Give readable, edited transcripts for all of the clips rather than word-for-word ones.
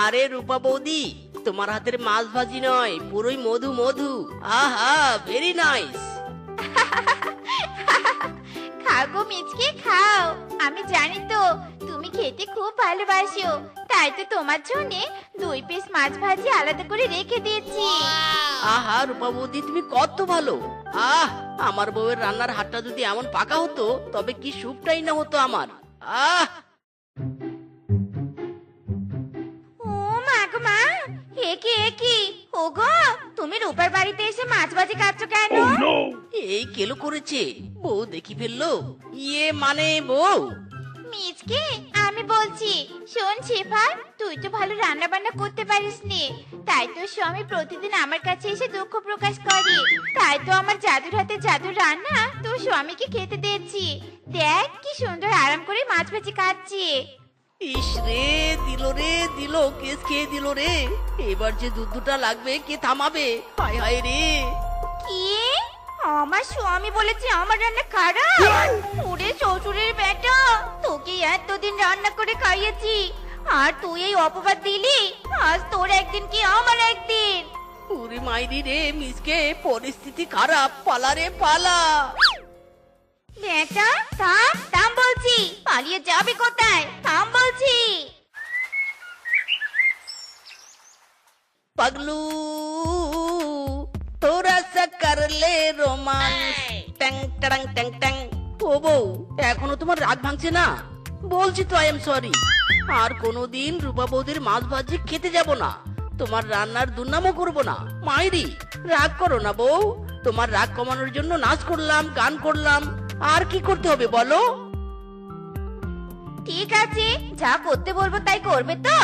আরে রূপা বৌদি, তোমার হাতের মাছ ভাজি নয়, পুরোই মধু মধু। আহা, ভেরি নাইস। খাও গো মিচকে খাও। আমি জানি তো তুমি খেতে খুব ভালোবাসো, তাই তো তোমার জন্য 2 পিস মাছ ভাজি আলাদা করে রেখে দিয়েছি। আহা রূপা বৌদি, তুমি কত ভালো। আমার বউয়ের রান্নার হাতটা যদি এমন পাকা হতো তবে কি সুপটাই না হতো আমার। আহ ও মা গো মা, এ কি ওগো, তুমি রূপার বাড়িতে এসে মাছ ভাজি খাচ্ছ কেন? এই কেলো করেছে, বউ দেখি ফেললো। ইয়ে মানে বউ। মিচকে আমি বলছি, শোন শেফা, তুই তো ভালো রান্না বান্না করতে পারিস নি, তাই তো স্বামী প্রতিদিন আমার কাছে এসে দুঃখ প্রকাশ করে। তাই তো আমার জাদুর হাতে জাদুর রান্না তোর স্বামীকে খেতে দিয়েছি। দেখ কি সুন্দর আরাম করে মাছ ভাজি খাচ্ছি। ইস রে, দিল কেস খেয়ে দিল রে। এবার যে দুধটা লাগবে কে থামাবে? হায় হায় রে। কি? আমার স্বামী বলেছে আমার রান্না খারাপ? ওরে শ্বশুরের বেটা, তোকে এতদিন রান্না করে খাইয়েছি আর তুই এই অপবাদ দিলি। আজ তোর একদিন কি আমার একদিন। ওরে মাইরি রে মিসকে, পরিস্থিতি খারাপ, পালা রে পালা। বেটা থাম থাম বলছি, পালিয়ে যাবে কোথায়? থাম বলছি। পাগলু তোরা সা করলে রোমান্স, ট্যাং ট্যাং ট্যাং ট্যাং। ও বউ, এখনো তোমার রাগ ভাঙছে না? বলছি তো আই এম সরি। আর কোনোদিন রূপা বৌদির মাছ ভাজি খেতে যাব না, তোমার রান্নার দুর্নামও করব না। মাইরি, রাগ করো না বউ। তোমার রাগ কমানোর জন্য নাচ করলাম, গান করলাম, আর কি করতে হবে বলো? ঠিক আছে, যা করতে বলবো তাই করবে তো?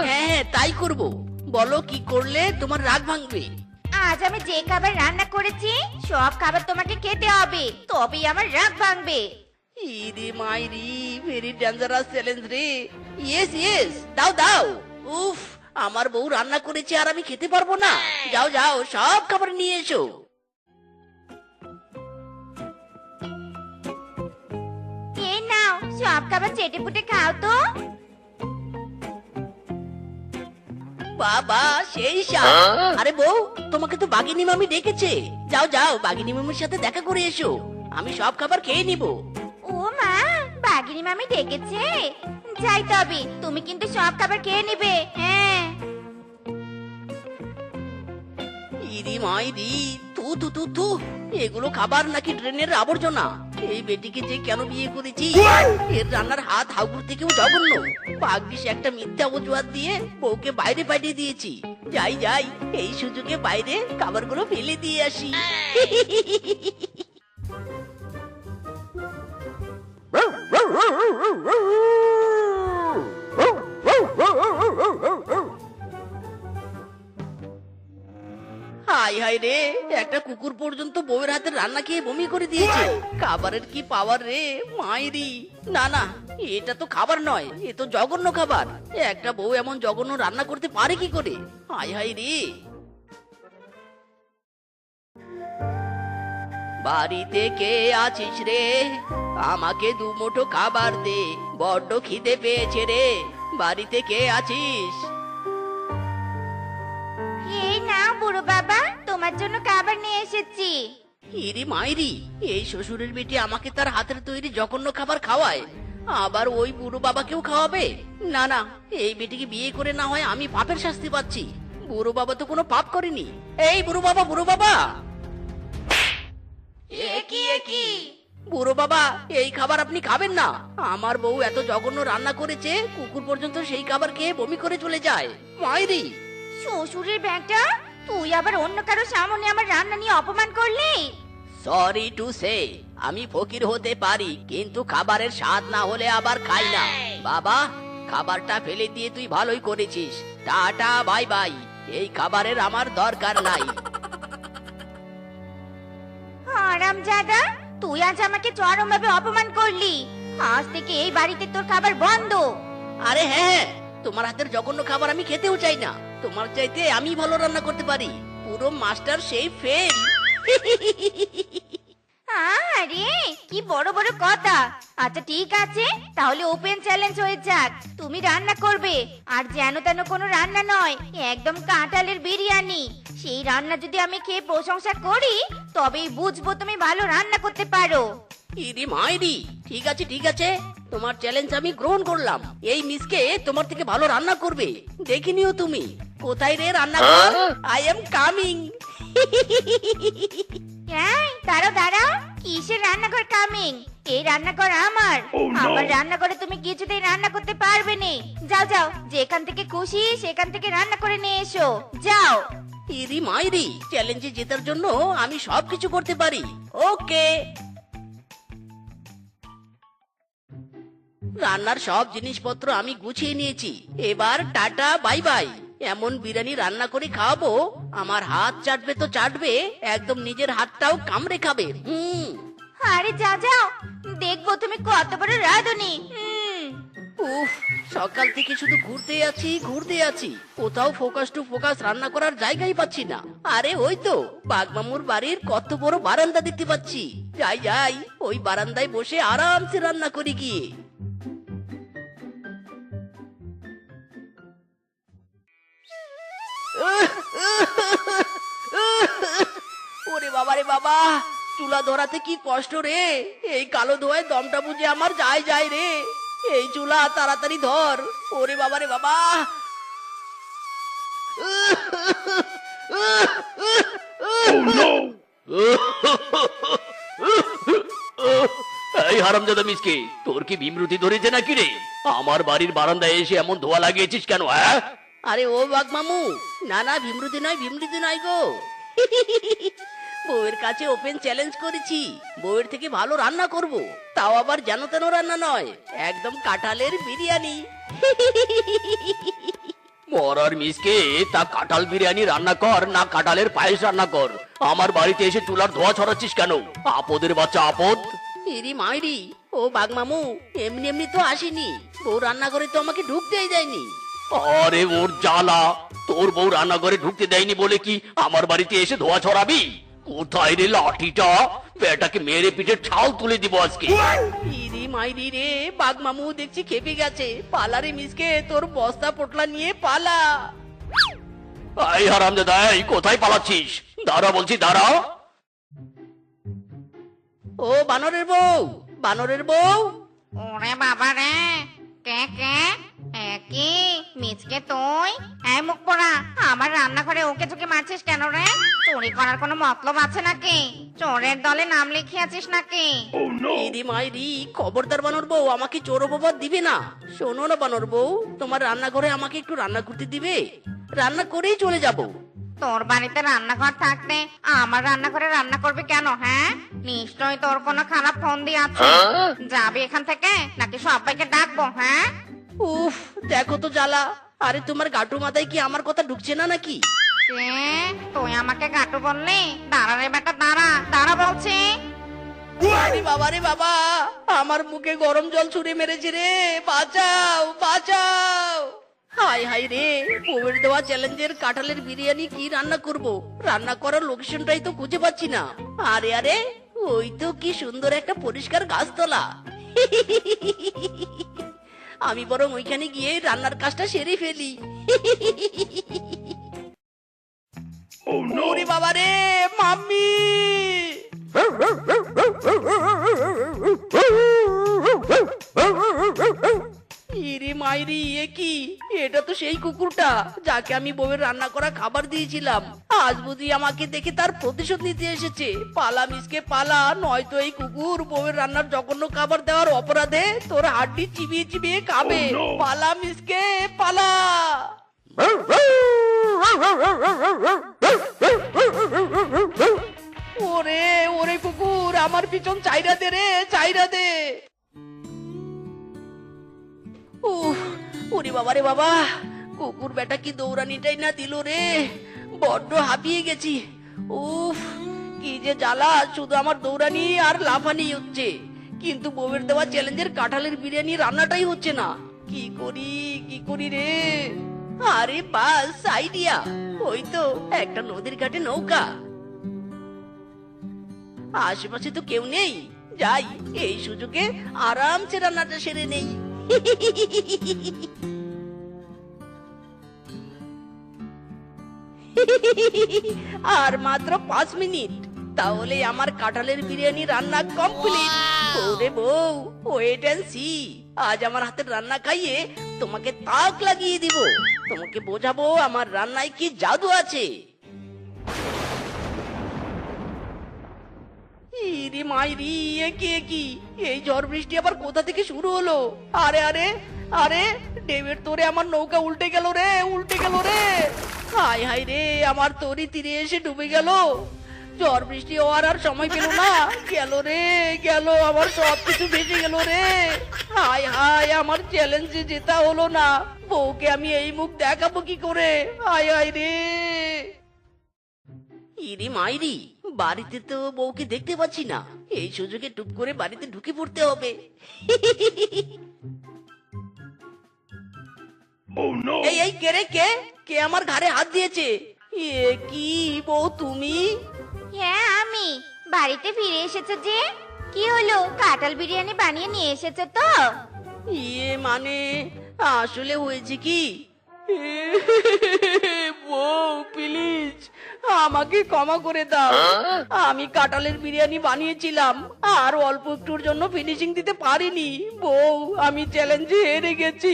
হ্যাঁ, তাই করব। বলো কি করলে তোমার রাগ ভাঙবে? আজ আমি যে খাবার রান্না করেছি সব খাবার তোমাকে খেতে হবে, তবেই আমার রাগ ভাঙবে। ইরে মাইরি, ভেরি ডেঞ্জারাস চ্যালেঞ্জ রে। ইয়েস ইয়েস, দাও দাও। উফ, আমার বউ রান্না করেছে আর আমি খেতে পারবো না? যাও যাও, সব খাবার নিয়ে এসো। এই নাও, সব খাবার চেটে পুটে খাও তো। বাবা, সেই স্বাদ। আরে বউ, তোমাকে তো বাঘিনী মামি ডেকেছে। যাও যাও, বাঘিনী মামির সাথে দেখা করে এসো। আমি সব খাবার খেয়ে নিব। ও মা, বাগিনী মামি ডেকেছে? যাই তবে, তুমি কিন্তু সব খাবার খেয়ে নিবে। হ্যাঁ। ইরি মাইরি, তু তু তু তু, এগুলো খাবার নাকি ড্রেনের আবর্জনা? এই বেটিকে যে কেন বিয়ে করেছি? এর রান্নার হাত হাগুর থেকেও জঘন্য। ভাগ্যিস একটা মিথ্যা অজুহাত দিয়ে বউকে বাইরে পাঠিয়ে দিয়েছি। যাই যাই, এই সুযোগে বাইরে খাবারগুলো ফেলে দিয়ে আসি। হাই হাই রে, একটা কুকুর পর্যন্ত বউয়ের হাতে রান্না খেয়ে বমি করে দিয়েছে। খাবারের কি পাওয়ার রে মাইরি। না না, এটা তো খাবার নয়, এ তো জঘন্য খাবার। একটা বউ এমন জঘন্য রান্না করতে পারে কি করে? হাই হাই রে। বাড়িতে কে আছিস রে? আমাকে 2 মুঠো খাবার দে, বড্ড খিদে পেয়েছে রে। বাড়িতে কে আছিস? এই নাও বুড়ো বাবা, তোমার জন্য খাবার নিয়ে এসেছি। ইরি মাইরি, এই শ্বশুরের বেটি আমাকে তার হাতের তৈরি জঘন্য খাবার খাওয়ায়, আবার ওই বুড়ো বাবাকেও খাওয়াবে? না না, এই বেটিকে বিয়ে করে না হয় আমি পাপের শাস্তি পাচ্ছি। বুড়ো বাবা তো কোনো পাপ করেনি। এই বুড়ো বাবা, বুড়ো বাবা। একি বুড়ো বাবা, এই খাবার আপনি খাবেন না। আমার বউ এত জঘন্য রান্না করেছে, কুকুর পর্যন্ত সেই খাবার খেয়ে বমি করে চলে যায়। মাইরি। শ্বশুরের বেটা, তুই আবার অন্য কারো সামনে আমার রান্না নিয়ে অপমান করলি। সরি টু সে, আমি ফকির হতে পারি, কিন্তু খাবারের স্বাদ না হলে আবার খাই না। বাবা, খাবারটা ফেলে দিয়ে তুই ভালোই করেছিস। টাটা বাই বাই, এই খাবারের আমার দরকার নাই। হারামজাদা, তুই আজ আমাকে চরমভাবে অপমান করলি। আজ থেকে এই বাড়িতে তোর খাবার বন্ধ। আরে হ্যাঁ হ্যাঁ, তোমার হাতের জঘন্য খাবার আমি খেতেও চাই না। তোমার চাইতে আমি ভালো রান্না করতে পারি, পুরো মাস্টার সেই ফেল। আরে কি বড় বড় কথা, আচ্ছা ঠিক আছে, তাহলে ওপেন চ্যালেঞ্জ হয়ে যাক। তুমি রান্না করবে, আর যেন তেন কোনো রান্না নয়, একদম কাঁঠালের বিরিয়ানি। সেই রান্না যদি আমি খেয়ে প্রশংসা করি, তবেই বুঝবো তুমি ভালো রান্না করতে পারো। ইরি মাইরি, ঠিক আছে ঠিক আছে, তোমার চ্যালেঞ্জ আমি গ্রহণ করলাম। এই মিসকে তোমার থেকে ভালো রান্না করবে, দেখে নিও তুমি। কোথায় রে রান্না কর? I am coming. দাঁড়াও দাঁড়াও, কিসের রান্নাঘর কামিং? এই রান্নাঘর আমার। আমার রান্নাঘরে তুমি কিছুতেই রান্না করতে পারবে না। যাও যাও, যেখান থেকে খুশি সেখান থেকে রান্না করে নিয়ে এসো, যাও। ইরি মাইরি, চ্যালেঞ্জে জেতার জন্য আমি সবকিছু করতে পারি। ওকে। রান্নার সব জিনিসপত্র আমি গুছিয়ে নিয়েছি, এবার টাটা বাই বাই। এমন বিরিয়ানি রান্না করে খাওয়াবো, আমার হাত চাটবে তো চাটবে, একদম নিজের হাতটাও কামড়ে খাবে। আরে যাও যাও, দেখবো তুমি কত বড় রাঁধুনি। উফ, সকাল থেকে শুধু ঘুরতে আছি, কোথাও ফোকাস টু ফোকাস রান্না করার জায়গাই পাচ্ছি না। আরে ওই তো বাগমামুর বাড়ির কত বড় বারান্দা দেখতে পাচ্ছি। যাই যাই, ওই বারান্দায় বসে আরামসে রান্না করি গিয়ে। ওরে বাবা রে বাবা, চুলা ধরাতে কি কষ্ট রে। এই কালো ধোঁয়ায় দমটা বুঝে আমার যায় যায় রে। এই চুলা তাড়াতাড়ি ধর। ওরে বাবা রে বাবা। এই হারামজাদা মিসকে, তোর কি ভীমরুতি ধরেছে নাকি রে? আমার বাড়ির বারান্দায় এসে এমন ধোয়া লাগিয়েছিস কেন? আরে ও বাঘ মামু, না না, ভীমরুতি নয় গো। বউয়ের কাছে ওপেন চ্যালেঞ্জ করেছি, বউয়ের থেকে ভালো রান্না করব, তাও আবার যেন তেন রান্না নয়, একদম কাঁঠালের বিরিয়ানি। মরার মিসকে, তা কাঁঠাল বিরিয়ানি রান্না কর না কাঁঠালের পায়েস রান্না কর, আমার বাড়িতে এসে চুলার ধোয়া ছড়াচ্ছিস কেন? আপদের বাচ্চা আপদ। ইরি মাইরি, ও বাঘ মামু, এমনি এমনি তো আসেনি, বউ রান্না করে তো আমাকে ঢুকতেই দেয়নি। আরে ওর জ্বালা, তোর বউ রান্নাঘরে ঢুকতে দেয়নি বলে কি আমার বাড়িতে এসে ধোয়া ছড়াবি? কোথায় রে লাঠিটা? বেটাকে মেরে পিঠে ছাল তুলে দিব আজকে। ইরি মাইরি রে, বাঘ মামু দেখছি খেপে গেছে। পালারে মিসকে, তোর বস্তা পোটলা নিয়ে পালা। এই হারামজাদা, এই কোথায় পালাচ্ছিস? দাঁড়া বলছি, দাঁড়া। ও বানরের বউ। ওরে বাবা রে, কে কে? কি মিচকে তুই? এই মুখ পোড়া, আমার রান্নাঘরে ওকে ঝুঁকে মারছিস কেন রে? চুরি করার কোনো মতলব আছে নাকি? চোরের দলে নাম লিখিয়েছিস নাকি? ইরি মাইরি, খবরদার বানর বউ, আমাকে চোর অপবাদ দিবে না। শোনো না বানর বউ, তোমার রান্নাঘরে আমাকে একটু রান্না করতে দিবে? রান্না করেই চলে যাব। তোর বাড়িতে রান্নাঘর থাকতে আমার রান্নাঘরে রান্না করবি কেন? হ্যাঁ, নিশ্চয়ই তোর কোনো খারাপ ফোন দিয়ে আছে। যাবি এখান থেকে নাকি সবাইকে ডাকবো? হ্যাঁ, উফ, দেখো তো জ্বালা। আরে তোমার গাটু মাথায় কি আমার কথা ঢুকছে না নাকি? কে? তুই আমাকে গাটু বললি? দাঁড়া রে বেটা, দাঁড়া দাঁড়া বলছি। আরে বাবা রে বাবা, আমার মুখে গরম জল ছুঁড়ে মেরেছে রে, বাঁচাও বাঁচাও। হাই হাই রে, বউয়ের দেওয়া চ্যালেঞ্জের কাঁঠালের বিরিয়ানি কি রান্না করব? রান্না করার লোকেশনটাই তো খুঁজে পাচ্ছি না। আরে আরে, ওই তো কি সুন্দর একটা পরিষ্কার গাছতলা। আমি বরং ওইখানে গিয়ে রান্নার কাজটা সেরে ফেলি। ওরে বাবা রে, মাম্মি। ইরে মাইরি, এ কি? এটা তো সেই কুকুরটা যাকে আমি বউয়ের রান্না করা খাবার দিয়েছিলাম। আজ বুঝি আমাকে দেখে তার প্রতিশোধ নিতে এসেছে। পালা মিসকে পালা, নয়তো এই কুকুর বউয়ের রান্নার জঘন্য খাবার দেওয়ার অপরাধে তোর হাড্ডি চিবিয়ে চিবিয়ে খাবে। পালা মিসকে পালা। ওরে ওরে কুকুর, আমার পিছন চাইরা দে রে, চাইরা দে। ওরে বাবা রে বাবা, কুকুর বেটা কি দৌড়ানিটাই না দিল রে, বড্ড হাঁপিয়ে গেছি। উফ, কি যে জ্বালা, শুধু আমার দৌড়ানি আর লাফানি হচ্ছে, কিন্তু বউয়ের দেওয়া চ্যালেঞ্জের কাঁঠালের বিরিয়ানি রান্নাটাই হচ্ছে না। কি করি রে? আরে বাস, আইডিয়া। ওই তো একটা নদীর ঘাটে নৌকা, আশেপাশে তো কেউ নেই, যাই, এই সুযোগে আরামসে রান্নাটা সেরে নেই। আর মাত্র 5 মিনিট, তাহলে আমার কাঁঠালের বিরিয়ানি রান্না কমপ্লিট। ওরে বউ, ওয়েট এন্ড সি, আজ আমার হাতের রান্না খাইয়ে তোমাকে তাক লাগিয়ে দিব। তোমাকে বোঝাবো আমার রান্নায় কি জাদু আছে। ইরি মাইরি, এ কি এই ঝড় বৃষ্টি আবার কোথা থেকে শুরু হলো? আরে আরে আরে, ডেভিড তোরে আমার নৌকা উল্টে গেল রে, উল্টে গেল রে। হায় হায় রে, আমার তরি তীরে এসে ডুবে গেল। ঝড় বৃষ্টি হওয়ার আর সময় পেল না, গেল রে গেল, আমার সবকিছু ভেসে গেল রে। হায় হায়, আমার চ্যালেঞ্জে জেতা হলো না। বউকে আমি এই মুখ দেখাবো কি করে? হায় হায় রে। ইরি মাইরি, বাড়িতে তো বউকে দেখতে পাচ্ছি না। এই সুযোগে টুপ করে বাড়িতে ঢুকে পড়তে হবে। এই এই, কে রে, কে কে আমার ঘাড়ে হাত দিয়েছে? এ কি বউ, তুমি? হ্যাঁ আমি। বাড়িতে ফিরে এসেছো যে? কি হলো, কাঁঠাল বিরিয়ানি বানিয়ে নিয়ে এসেছো তো? ইয়ে মানে, আসলে হয়েছে কি, বউ প্লিজ আমাকে ক্ষমা করে দাও। আমি কাঁঠালের বিরিয়ানি বানিয়েছিলাম, আর অল্প একটুর জন্য ফিনিশিং দিতে পারিনি। বউ, আমি চ্যালেঞ্জে হেরে গেছি।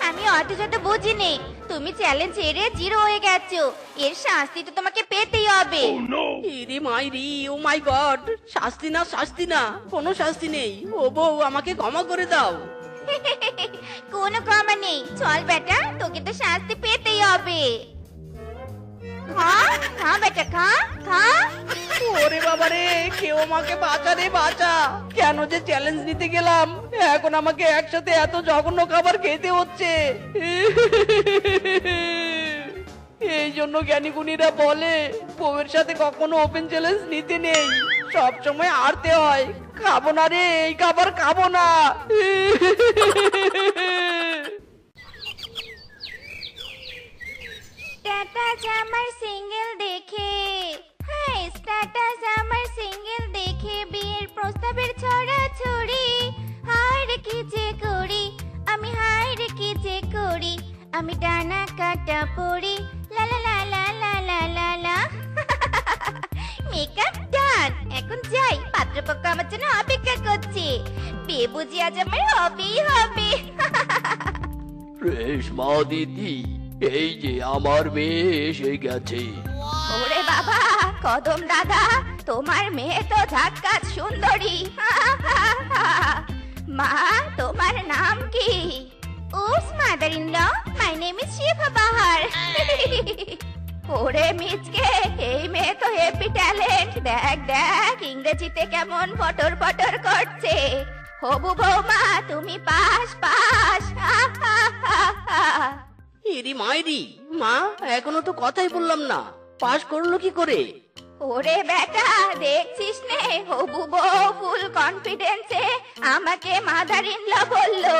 আমি অত যত বুঝিনি, তুমি চ্যালেঞ্জ হেরে জিরো হয়ে গেছো। এর শাস্তি তো তোমাকে পেতেই হবে। ইরি মাইরি, ও মাই গড, শাস্তি না, শাস্তি না, কোনো শাস্তি নেই। ও বউ, আমাকে ক্ষমা করে দাও। কোনো ক্ষমা নেই। চল বেটা, তোকে তো শাস্তি পেতেই হবে। খা খা বেটা, খা খা। ওরে বাবা রে, কেউ আমাকে বাঁচা রে, বাঁচা। কেন যে চ্যালেঞ্জ নিতে গেলাম, এখন আমাকে একসাথে এত জঘন্য খাবার খেতে হচ্ছে। এই জন্য জ্ঞানী গুণীরা বলে, বউয়ের সাথে কখনো ওপেন চ্যালেঞ্জ নিতে নেই, সব সময় হারতে হয়। খাবো না রে, এই খাবার খাবো না। স্ট্যাটাস আমার সিঙ্গেল দেখে, হ্যাঁ স্ট্যাটাস আমার সিঙ্গেল দেখে বিয়ের প্রস্তাবের ছড়াছড়ি। হায় রে কি যে করি আমি, হায় রে কি যে করি আমি, টানা কাটা পড়ি। লা লা লা লা লা লা লা লা। মেকআপ ডান, এখন যাই, পাত্রপক্ষ আমার জন্য অপেক্ষা করছে। বিয়ে বুঝি আজ আমার হবেই হবে। রেশমা দিদি, এই যে আমার মেয়ে এসে গেছে। ওরে বাবা, কদম দাদা, তোমার মেয়ে তো ঝাক্কাস সুন্দরী। মা, তোমার নাম কি? ওস mother in law, my name is Shifa Bahar. ওরে মিচকে, এই মেয়ে তো হেপি ট্যালেন্ট। দেখ দেখ, ইংরেজিতে কেমন পটর পটর করছে। হবু বৌমা, তুমি পাস পাস। ইরি মাইরি, মা এখনো তো কথাই বললাম না, পাস করলো কি করে? ওরে বেটা, দেখছিস নে, হবু বউ ফুল কনফিডেন্সে আমাকে মাদার ইন ল বললো।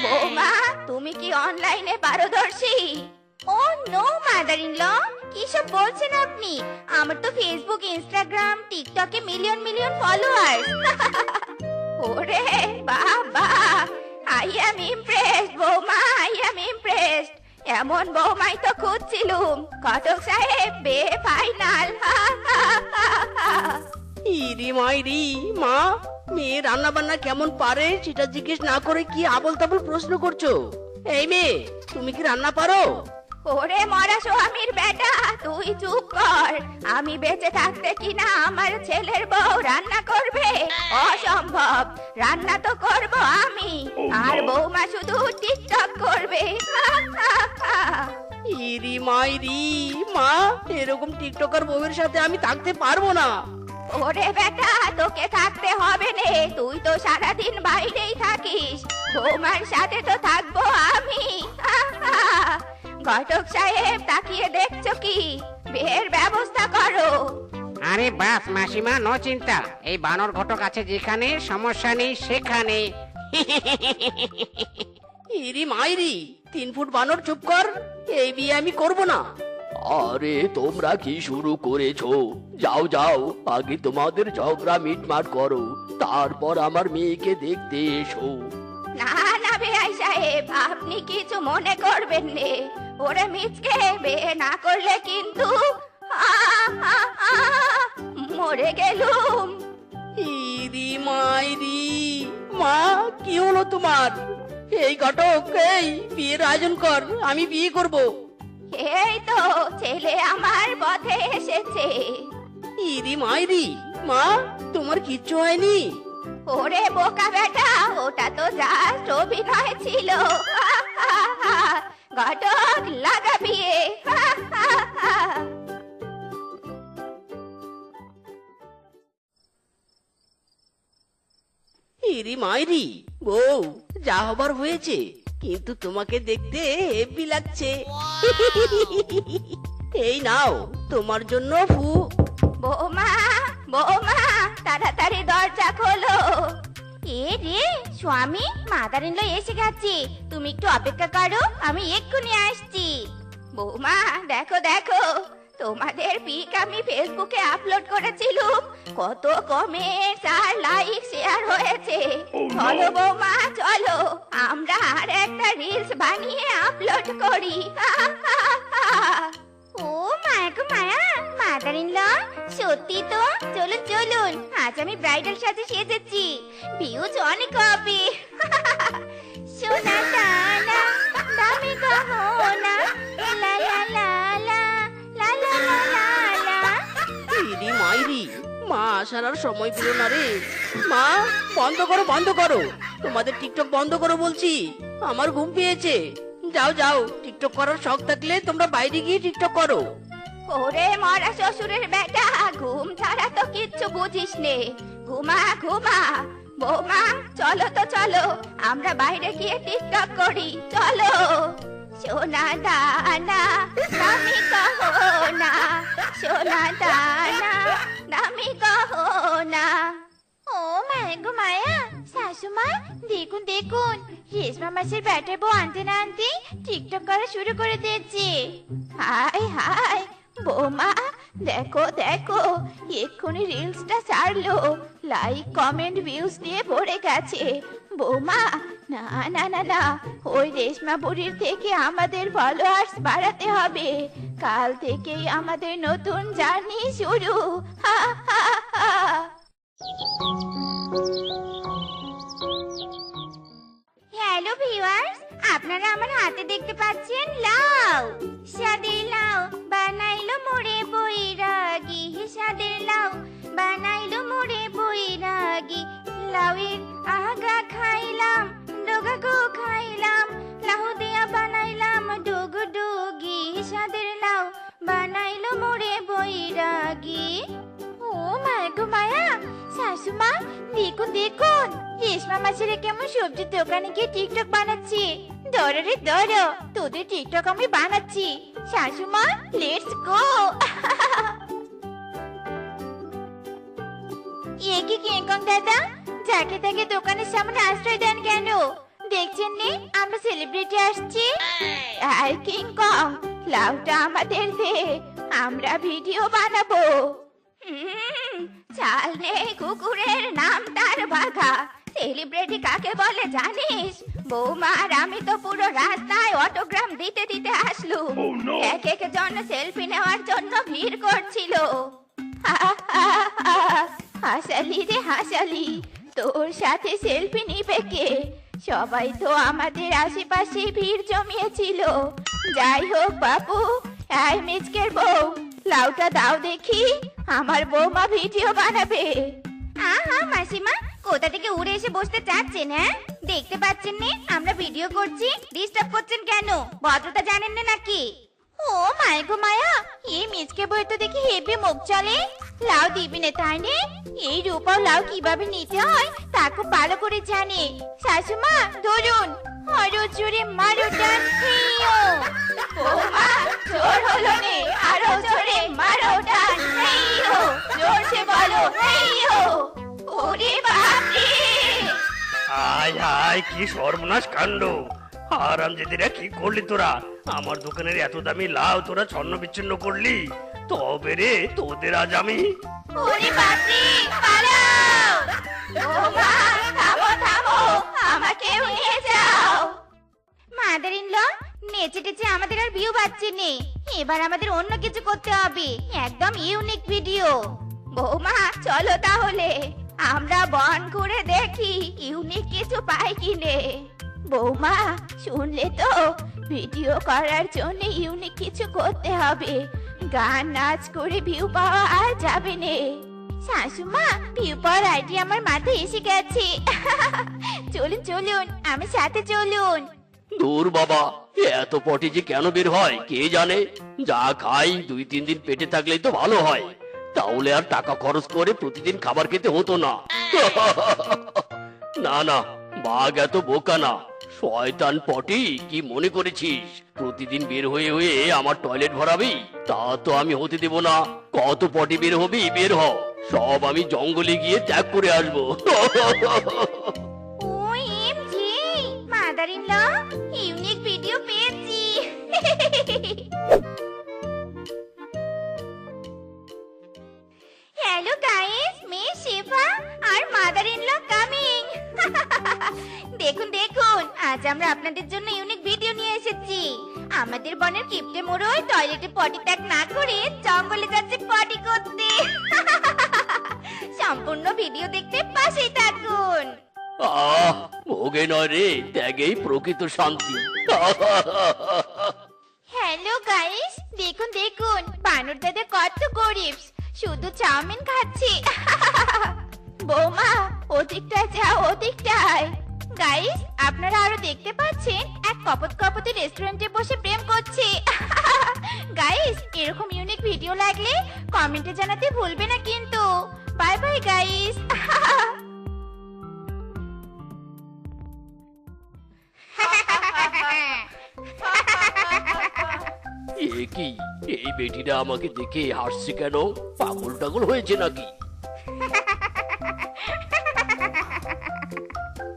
বৌমা, তুমি কি অনলাইনে পারদর্শী? ও নো মাদার ইন ল, কি সব বলছেন আপনি? আমার তো ফেসবুক, ইনস্টাগ্রাম, টিকটকে মিলিয়ন মিলিয়ন ফলোয়ার্স। ওরে বাবা, আই অ্যাম ইমপ্রেসড বৌমা, আই অ্যাম ইমপ্রেসড। এমন বৌমাই তো খুঁজছিলুম। ঘটক সাহেব, বে ফাইনাল। ইরি মাইরি, মা মেয়ে রান্না বান্না কেমন পারে সেটা জিজ্ঞেস না করে কি আবল তাবল প্রশ্ন করছো? এই মেয়ে, তুমি কি রান্না পারো? ওরে মরা স্বামীর বেটা, তুই চুপ কর। আমি বেঁচে থাকতে কিনা আমার ছেলের বউ রান্না করবে? অসম্ভব। রান্না তো করব আমি, আর বৌমা শুধু টিকটক করবে। ইরি মাইরি, মা এরকম টিকটকার বউয়ের সাথে আমি থাকতে পারবো না। ওরে বেটা, তোকে থাকতে হবে নে, তুই তো সারাদিন বাইরেই থাকিস। বৌমার সাথে তো থাকবো আমি। ঘটক সাহেব, তাকিয়ে দেখছো কি? বিয়ের ব্যবস্থা করো। আরে বাস মাসিমা, নো চিন্তা, এই বানর ঘটক আছে যেখানে, সমস্যা নেই সেখানে। ইরি মাইরি, 3 ফুট বানর, চুপ কর। এই বিয়ে আমি করব না। আরে তোমরা কি শুরু করেছো? যাও যাও, আগে তোমাদের ঝগড়া মিটমাট করো, তারপর আমার মেয়েকে দেখতে এসো। না না বেআই সাহেব, আপনি কিছু মনে করবেন নে। ওরে মিচকে বিয়ে না করলে কিন্তু মরে গেলুম। ইরি মাইরি, মা কি হলো তোমার? এই ঘটক, এই বিয়ের আয়োজন কর, আমি বিয়ে করব। এই তো ছেলে আমার পথে এসেছে। ইরি মাইরি, মা তোমার কিচ্ছু হয়নি? ওরে বোকা বেটা, ওটা তো জাস্ট অভিনয় ছিল। ঘটক লাগা বিয়ে। ইরি মাইরি, বউ যা হবার হয়েছে, কিন্তু তোমাকে দেখতে হেব্বি লাগছে। এই নাও তোমার জন্য ফু। বৌমা বৌমা, তাড়াতাড়ি দরজা খোলো। এ রে স্বামী, মাদার ইন ল এসে গেছে, তুমি একটু অপেক্ষা করো, আমি এক্ষুনি আসছি। বৌমা দেখো দেখো, তোমাদের পিক আমি ফেসবুকে আপলোড করেছিলাম, কত কমেন্টস আর লাইক শেয়ার হয়েছে। চলো বৌমা চলো, আমরা আর একটা রিলস বানিয়ে আপলোড করি। ও মায়া গো মায়া, মাদার ইন ল, সত্যি তো, চলুন চলুন, আজ আমি ব্রাইডাল সাজে সেজেছি, ভিউজ অনেক হবে। সোনা দানা দামি গহনা, লা লা লা লা লা লা লা লা লা। ইরি মাইরি, মা আসার আর সময় পেল না রে। মা বন্ধ করো বন্ধ করো, তোমাদের টিকটক বন্ধ করো বলছি, আমার ঘুম পেয়েছে। যাও যাও, টিকটক করার শখ থাকলে তোমরা বাইরে গিয়ে টিকটক করো। ওরে মরা শ্বশুরের বেটা, ঘুম ছাড়া তো কিচ্ছু বুঝিস নে, ঘুমা ঘুমা। বৌমা চলো তো চলো, আমরা বাইরে গিয়ে টিকটক করি, চলো। সোনা দানা নামি গহনা, সোনা দানা নামি গহনা। ও মায়া গো মায়া, শাশুমা দেখুন দেখুন, রেশমা মাসের ব্যাটার বউ আনতে না আনতে টিকটক করা শুরু করে দিয়েছে। হাই হাই বৌমা, দেখো দেখো, এক্ষুনি রিলসটা ছাড়লো, লাইক কমেন্ট ভিউজ দিয়ে ভরে গেছে। বৌমা না না না না, ওই রেশমা বুড়ির থেকে আমাদের ফলোয়ার্স বাড়াতে হবে, কাল থেকেই আমাদের নতুন জার্নি শুরু। হা হা হা। হ্যালো ভিউয়ার্স, আপনারা আমার হাতে দেখতে পাচ্ছেন লাউ। সাদের লাউ বানাইলো মোরে বৈরাগী, সাদের লাউ বানাইলো মোরে বৈরাগী। লাউয়ের আগা খাইলাম, ডগা গো খাইলাম, লাউ দিয়া বানাইলাম ডুগডুগি, সাদের লাউ বানাইলো মোরে বৈরাগী। ও মায়া গো মায়া, শাশুমা দেখুন দেখুন, রেশমা মাসিরা কেমন সবজির দোকানে গিয়ে টিকটক বানাচ্ছে। ধরো রে ধরো, তোদের টিকটক আমি বানাচ্ছি। শাশুমা লেটস গো। এ কি কিংকং দাদা, যাকে তাকে দোকানের সামনে আশ্রয় দেন কেন? দেখছেন নে আমরা সেলিব্রিটি আসছি। আই কিংকং, লাউটা আমাদের দে, আমরা ভিডিও বানাবো। চাল নেই কুকুরের নাম তার বাঘা, সেলিব্রিটি কাকে বলে জানিস? বৌমা আর আমি তো পুরো রাস্তায় অটোগ্রাম দিতে দিতে আসলুম, এক এক জন সেলফি নেওয়ার জন্য ভিড় করছিল। হাসালি রে হাসালি, তোর সাথে সেলফি নিবে কে? সবাই তো আমাদের আশেপাশে ভিড় জমিয়েছিল। যাই হোক বাপু, এই মিচকের বউ, লাউটা দাও দেখি, আমার বৌমা ভিডিও বানাবে। আহা মাসিমা, কোথা থেকে উড়ে এসে বসতে চাচ্ছেন? হ্যাঁ দেখতে পাচ্ছেন না আমরা ভিডিও করছি, ডিস্টার্ব করছেন কেন? ভদ্রতা জানেন না নাকি? ও মায়া গো মায়া, এই মিচকে বই তো দেখি হেভি মুখ চলে। লাউ দিবি না তাই নে? এই রূপাও লাউ কিভাবে নিতে হয় তা খুব ভালো করে জানে। শাশুমা ধরুন, আরো জোরে মারো টান, হেইও। বৌমা জোর হলো নে, আরো জোরে মারো টান, হেইও। জোরসে বলো, হেইও। ওরে বাপ রে! হায় হায়, কি সর্বনাশ কাণ্ড! হারামজাদিরা কি করলি তোরা? আমার দোকানের এত দামি লাউ তোরা ছন্ন বিচ্ছিন্ন করলি। তবে রে তোদের আজ আমি। ওরে বাপরে, পালাও! বৌমা, থামো থামো, আমাকেও নিয়ে যাও। মাদার ইন ল, নেচে টেচে আমাদের আর ভিউ পাচ্ছে নে। এবার আমাদের অন্য কিছু করতে হবে, একদম ইউনিক ভিডিও। বৌমা চলো তাহলে আমরা বন ঘুরে দেখি ইউনিক কিছু পাই কিনে। বৌমা শুনলে তো, ভিডিও করার জন্য ইউনিক কিছু করতে হবে। গান নাচ করে ভিউ পাওয়া আর যাবে না। শাশুমা, ভিউ পাওয়ার আইডিয়া আমার মাথায় এসে গেছে। চলুন চলুন, আমি সাথে চলুন। দূর বাবা, এত পটি যে কেন বের হয় কে জানে। যা খাই 2-3 দিন পেটে থাকলেই তো ভালো হয়, তাহলে আর টাকা খরচ করে প্রতিদিন খাবার খেতে হতো না। না না, বাঘ এত বোকা না। শয়তান পটি, কি মনে করেছিস প্রতিদিন বের হয়ে হয়ে আমার টয়লেট ভরাবি? তা তো আমি হতে দেব না। কত পটি বের হবি বের হ, সব আমি জঙ্গলে গিয়ে ত্যাগ করে আসবো। OMG, mother in law, unique video পেয়েছি। হ্যালো গাইস, মে শিফা আর মাদার ইন ল কামিং। দেখুন দেখুন, আজ আমরা আপনাদের জন্য ইউনিক ভিডিও নিয়ে এসেছি। আমাদের বনের কিপটে মোড়ল টয়লেটে পটি ত্যাগ না করে জঙ্গলে যাচ্ছে পটি করতে। সম্পূর্ণ ভিডিও দেখতে পাশেই থাকুন। আহ, ভোগে নয় রে, ত্যাগেই প্রকৃত শান্তি। হ্যালো গাইস, দেখুন দেখুন, বানর দাদা কত গরিব, শুধু চাউমিন খাচ্ছে। বৌমা ওদিকটায় যাও, ওদিকটায়। গাইস, আপনারা আরো দেখতে পাচ্ছেন এক কপতি রেস্টুরেন্টে বসে প্রেম করছে। গাইস, এরকম ইউনিক ভিডিও লাগলে কমেন্টে জানাতে ভুলবে না কিন্তু। Bye bye guys. এ কি, এই বেটিটা আমাকে দেখে হাসছে কেন? পাগল টাগল হয়েছে নাকি?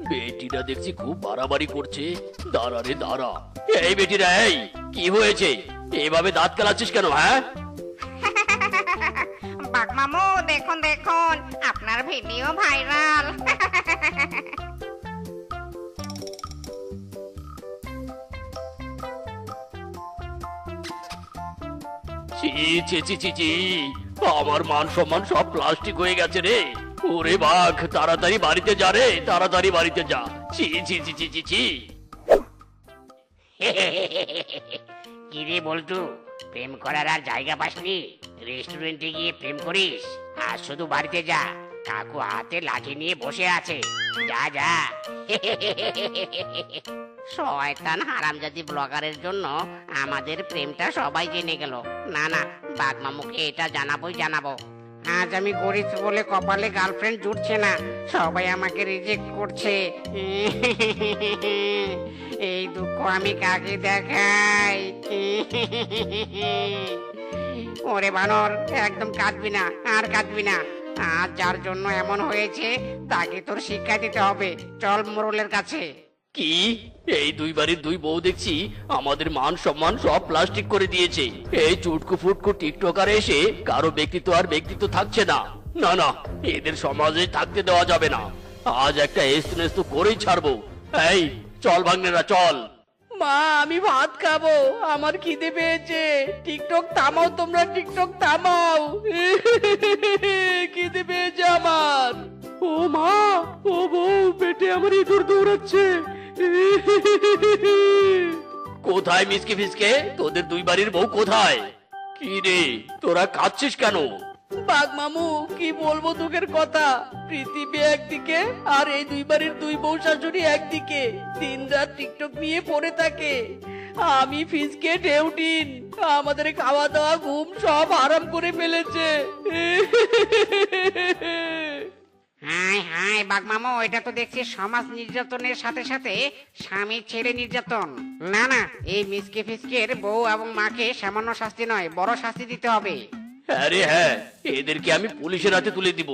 বেটিটা দেখছি খুব বাড়াবাড়ি করছে। দাঁড়া রে দাঁড়া। এই বেটিরা, এই কি হয়েছে? এভাবে দাঁত কালাচ্ছিস কেন? হ্যাঁ, বাঘমামু দেখুন দেখুন, আপনার ভিডিও ভাইরাল। ছি ছি ছি ছি ছি, আমার মান সম্মান সব প্লাস্টিক হয়ে গেছে রে। ওরে বাঘ, তাড়াতাড়ি বাড়িতে যা রে, তাড়াতাড়ি বাড়িতে যা। ছি ছি ছি ছি ছি ছি। কি রে বলতু, প্রেম করার আর জায়গা পাসনি? রেস্টুরেন্টে গিয়ে প্রেম করিস? আর শুধু বাড়িতে যা, কাকু হাতে লাঠি নিয়ে বসে আছে। যা যা। শয়তান হারামজাদি ব্লগারের জন্য আমাদের প্রেমটা সবাই জেনে গেল। না না, বাঘমামুকে এটা জানাবোই জানাবো। আজ আমি গরিব বলে কপালে গার্লফ্রেন্ড জুটছে না, সবাই আমাকে রিজেক্ট করছে। এই দুঃখ আমি কাকে দেখাই? ওরে বানর, একদম কাঁদবি না, আর কাঁদবি না। আজ যার জন্য এমন হয়েছে তাকে তোর শিক্ষা দিতে হবে। চল মোরলের কাছে। কি, এই দুই বাড়ির দুই বউ দেখছি আমাদের মান সম্মান সব প্লাস্টিক করে দিয়েছে। এই চুটকু ফুটকু টিকটকার এসে কারো ব্যক্তিত্ব আর ব্যক্তিত্ব থাকছে না। না না, এদের সমাজে থাকতে দেওয়া যাবে না। আজ একটা এস্তো নেস্তো করেই ছাড়বো। এই চল ভাগ্নেরা, চল। মা, আমি ভাত খাবো, আমার খিদে পেয়েছে। টিকটক থামাও তোমরা, টিকটক থামাও। খিদে পেয়েছে আমার। ও মা, ও বউ, পেটে আমার ইঁদুর দৌড়াচ্ছে। কোথায় মিসকে ফিসকে? তোদের দুই বাড়ির বউ কোথায়? কি রে, তোরা কাঁদছিস কেন? বাঘ মামু, কি বলবো দুঃখের কথা। পৃথিবী একদিকে আর এই দুই বাড়ির দুই বউ শাশুড়ি একদিকে দিন রাত টিকটক নিয়ে পড়ে থাকে। আমি ফিসকে ঢেউটিন, আমাদের খাওয়া দাওয়া ঘুম সব আরাম করে ফেলেছে। হাই হাই বাঘমামু, এটা তো দেখছি সমাজ নির্যাতনের সাথে সাথে স্বামী ছেড়ে নির্যাতন। না না, এই মিসকে ফিসকের বউ এবং মাকে সামান্য শাস্তি নয়, বড় শাস্তি দিতে হবে। আরে হ্যাঁ, এদেরকে আমি পুলিশের হাতে তুলে দিব।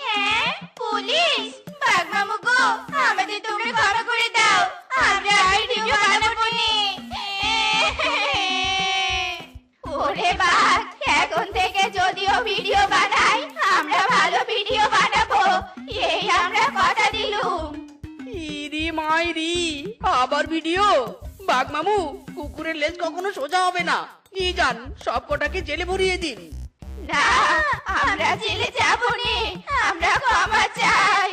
হ্যাঁ, পুলিশ? বাঘমামু গো, আমাদের তোমরা ক্ষমা করে দাও, আমরা আর ভিডিও বানাবো নে। ওরে বাঘ, এখন থেকে যদিও ভিডিও বানাই, আমরা ভালো ভিডিও বানাবো, এই আমরা কথা দিলুম। ইরি মাইরি, আবার ভিডিও? বাঘ মামু, কুকুরের লেজ কখনো সোজা হবে না। নিয়ে যান, সব কটাকে জেলে ভরিয়ে দিন। না, আমরা জেলে যাবো নে, আমরা ক্ষমা চাই।